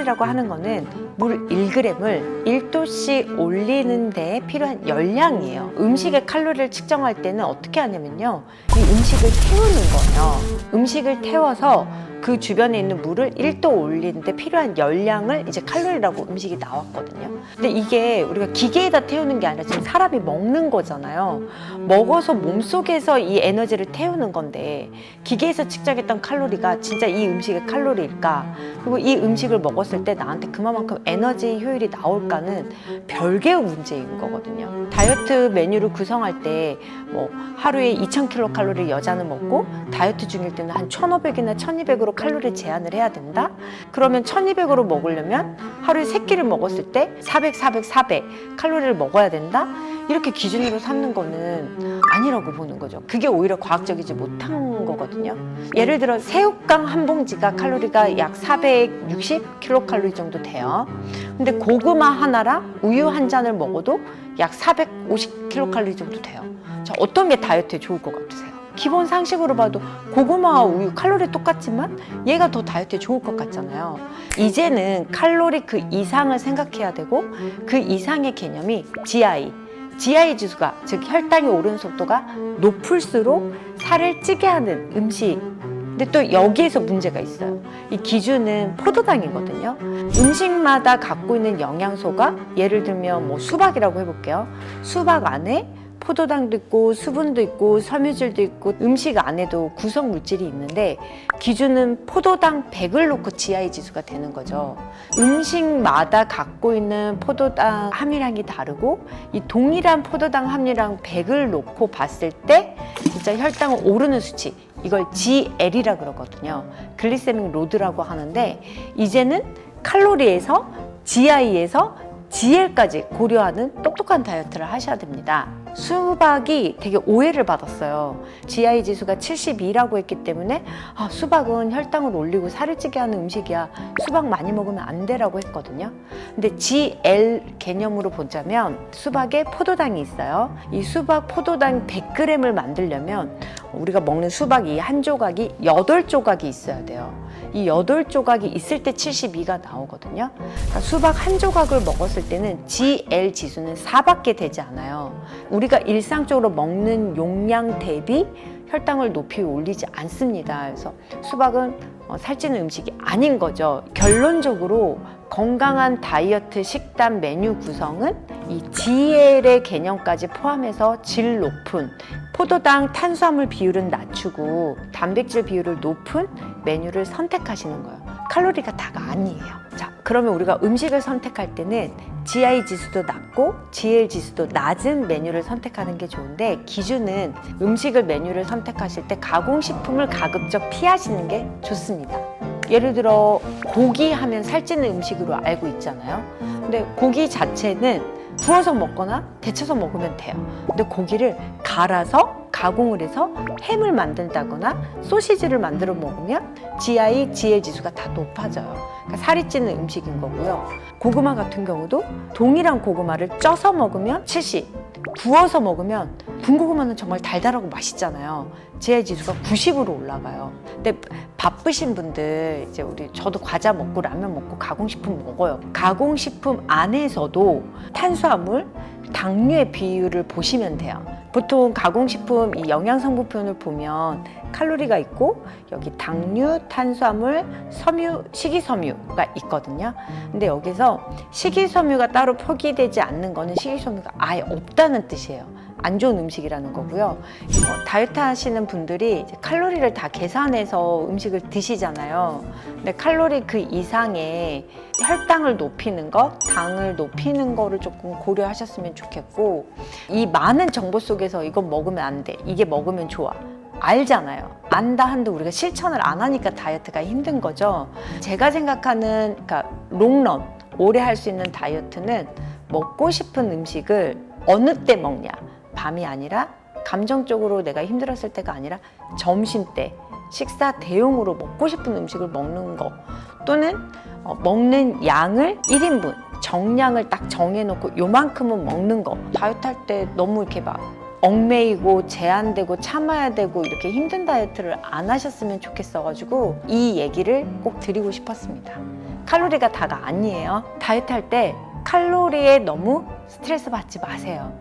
칼로리라고 하는 거는 물 1g을 1도씩 올리는 데 필요한 열량이에요. 음식의 칼로리를 측정할 때는 어떻게 하냐면요, 이 음식을 태우는 거예요. 음식을 태워서 그 주변에 있는 물을 1도 올리는데 필요한 열량을 이제 칼로리라고 음식이 나왔거든요. 근데 이게 우리가 기계에다 태우는 게 아니라 지금 사람이 먹는 거잖아요. 먹어서 몸속에서 이 에너지를 태우는 건데 기계에서 측정했던 칼로리가 진짜 이 음식의 칼로리일까? 그리고 이 음식을 먹었을 때 나한테 그만큼 에너지 효율이 나올까는 별개의 문제인 거거든요. 다이어트 메뉴를 구성할 때 뭐 하루에 2000kcal 여자는 먹고 다이어트 중일 때는 한 1500이나 1200으로 칼로리 제한을 해야 된다? 그러면 1200으로 먹으려면 하루에 3끼를 먹었을 때 400, 400, 400 칼로리를 먹어야 된다? 이렇게 기준으로 삼는 거는 아니라고 보는 거죠. 그게 오히려 과학적이지 못한 거거든요. 예를 들어 새우깡 한 봉지가 칼로리가 약 460kcal 정도 돼요. 근데 고구마 하나랑 우유 한 잔을 먹어도 약 450kcal 정도 돼요. 자, 어떤 게 다이어트에 좋을 것 같으세요? 기본 상식으로 봐도 고구마와 우유 칼로리 똑같지만 얘가 더 다이어트에 좋을 것 같잖아요. 이제는 칼로리 그 이상을 생각해야 되고 그 이상의 개념이 GI 지수가, 즉 혈당이 오르는 속도가 높을수록 살을 찌게 하는 음식. 근데 또 여기에서 문제가 있어요. 이 기준은 포도당이거든요. 음식마다 갖고 있는 영양소가, 예를 들면 뭐 수박이라고 해볼게요. 수박 안에 포도당도 있고 수분도 있고 섬유질도 있고 음식 안에도 구성 물질이 있는데 기준은 포도당 100을 놓고 GI 지수가 되는 거죠. 음식마다 갖고 있는 포도당 함유량이 다르고 이 동일한 포도당 함유량 100을 놓고 봤을 때 진짜 혈당은 오르는 수치, 이걸 GL이라 그러거든요. 글리세믹 로드라고 하는데 이제는 칼로리에서 GI에서 GL까지 고려하는 똑똑한 다이어트를 하셔야 됩니다. 수박이 되게 오해를 받았어요. GI 지수가 72라고 했기 때문에 수박은 혈당을 올리고 살을 찌게 하는 음식이야, 수박 많이 먹으면 안 돼라고 했거든요. 근데 GL 개념으로 보자면 수박에 포도당이 있어요. 이 수박 포도당 100g을 만들려면 우리가 먹는 수박 이 한 조각이 8조각이 있어야 돼요. 이 8조각이 있을 때 72가 나오거든요. 그러니까 수박 한 조각을 먹었을 때는 GL 지수는 4밖에 되지 않아요. 우리가 일상적으로 먹는 용량 대비 혈당을 높이 올리지 않습니다. 그래서 수박은 살찌는 음식이 아닌 거죠. 결론적으로 건강한 다이어트 식단 메뉴 구성은 이 GL의 개념까지 포함해서 질 높은 포도당 탄수화물 비율은 낮추고 단백질 비율을 높은 메뉴를 선택하시는 거예요. 칼로리가 다가 아니에요. 자, 그러면 우리가 음식을 선택할 때는 GI 지수도 낮고 GL 지수도 낮은 메뉴를 선택하는 게 좋은데 기준은 음식을 메뉴를 선택하실 때 가공식품을 가급적 피하시는 게 좋습니다. 예를 들어 고기 하면 살찌는 음식으로 알고 있잖아요. 근데 고기 자체는 구워서 먹거나 데쳐서 먹으면 돼요. 근데 고기를 갈아서 가공을 해서 햄을 만든다거나 소시지를 만들어 먹으면 GI, GL 지수가 다 높아져요. 그러니까 살이 찌는 음식인 거고요. 고구마 같은 경우도 동일한 고구마를 쪄서 먹으면 70, 구워서 먹으면 군고구마는 정말 달달하고 맛있잖아요. GI 지수가 90으로 올라가요. 근데 바쁘신 분들, 이제 저도 과자 먹고 라면 먹고 가공식품 먹어요. 가공식품 안에서도 탄수화물, 당류의 비율을 보시면 돼요. 보통 가공식품 이 영양성분표를 보면 칼로리가 있고 여기 당류, 탄수화물, 섬유, 식이섬유가 있거든요. 근데 여기서 식이섬유가 따로 표기되지 않는 거는 식이섬유가 아예 없다는 뜻이에요. 안 좋은 음식이라는 거고요. 다이어트 하시는 분들이 이제 칼로리를 다 계산해서 음식을 드시잖아요. 근데 칼로리 그 이상의 혈당을 높이는 거, 당을 높이는 거를 조금 고려하셨으면 좋겠고, 이 많은 정보 속에서 이건 먹으면 안 돼, 이게 먹으면 좋아, 알잖아요. 안다 한들 우리가 실천을 안 하니까 다이어트가 힘든 거죠. 제가 생각하는 롱런, 오래 할 수 있는 다이어트는 먹고 싶은 음식을 어느 때 먹냐, 밤이 아니라 감정적으로 내가 힘들었을 때가 아니라 점심때 식사 대용으로 먹고 싶은 음식을 먹는 거, 또는 먹는 양을 1인분 정량을 딱 정해놓고 요만큼은 먹는 거. 다이어트 할 때 너무 이렇게 막 얽매이고 제한되고 참아야 되고 이렇게 힘든 다이어트를 안 하셨으면 좋겠어가지고 이 얘기를 꼭 드리고 싶었습니다. 칼로리가 다가 아니에요. 다이어트 할 때 칼로리에 너무 스트레스 받지 마세요.